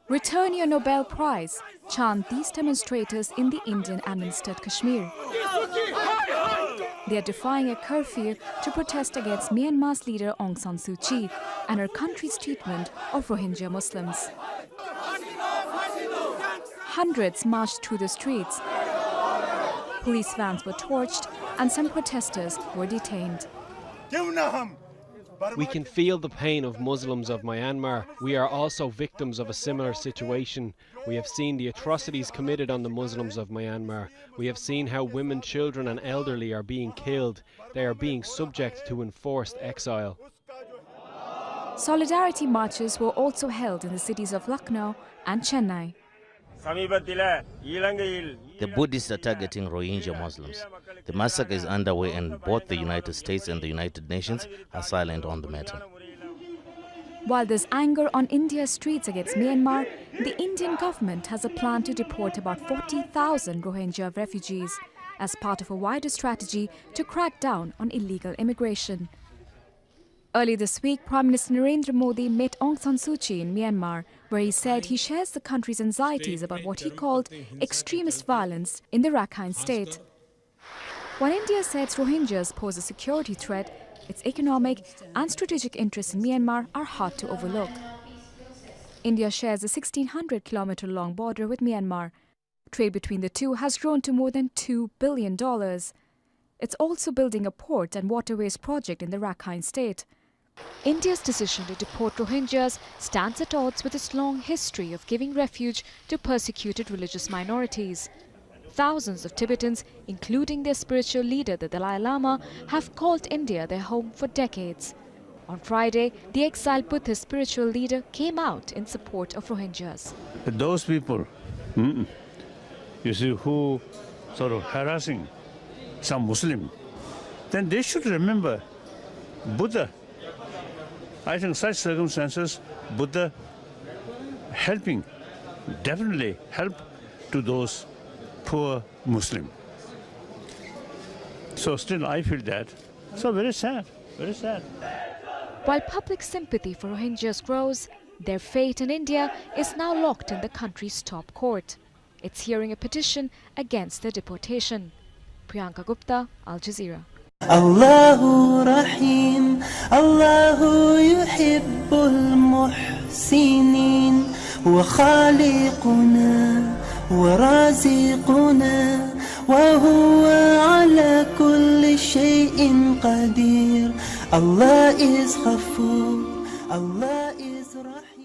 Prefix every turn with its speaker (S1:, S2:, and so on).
S1: Return your Nobel Prize, chant these demonstrators in the Indian-administered Kashmir. They are defying a curfew to protest against Myanmar's leader Aung San Suu Kyi and her country's treatment of Rohingya Muslims. Hundreds marched through the streets. Police vans were torched and some protesters were detained.
S2: We can feel the pain of Muslims of Myanmar. We are also victims of a similar situation. We have seen the atrocities committed on the Muslims of Myanmar. We have seen how women, children and elderly are being killed. They are being subject to enforced exile.
S1: Solidarity marches were also held in the cities of Lucknow and Chennai.
S3: The Buddhists are targeting Rohingya Muslims. The massacre is underway and both the United States and the United Nations are silent on the matter.
S1: While there's anger on India's streets against Myanmar, the Indian government has a plan to deport about 40,000 Rohingya refugees as part of a wider strategy to crack down on illegal immigration. Early this week, Prime Minister Narendra Modi met Aung San Suu Kyi in Myanmar, where he said he shares the country's anxieties about what he called extremist violence in the Rakhine state. While India says Rohingyas pose a security threat, its economic and strategic interests in Myanmar are hard to overlook. India shares a 1,600-kilometer-long border with Myanmar. Trade between the two has grown to more than $2 billion. It's also building a port and waterways project in the Rakhine state. India's decision to deport Rohingyas stands at odds with its long history of giving refuge to persecuted religious minorities. Thousands of Tibetans, including their spiritual leader, the Dalai Lama, have called India their home for decades. On Friday, the exiled Buddhist spiritual leader came out in support of Rohingyas.
S4: Those people, you see, who sort of harassing some Muslim, then they should remember Buddha. I think such circumstances, Buddha helping, definitely help to those poor Muslim. So still I feel that. So very sad, very sad.
S1: While public sympathy for Rohingyas grows, their fate in India is now locked in the country's top court. It's hearing a petition against their deportation. Priyanka Gupta, Al Jazeera.
S5: Allahu Rahim, Allahu yuhibbul muhsinin, wa khaliquna, wa raziquna, wa huwa ala kulli shay'in qadir. Allah is Ghafur, Allah is Rahim.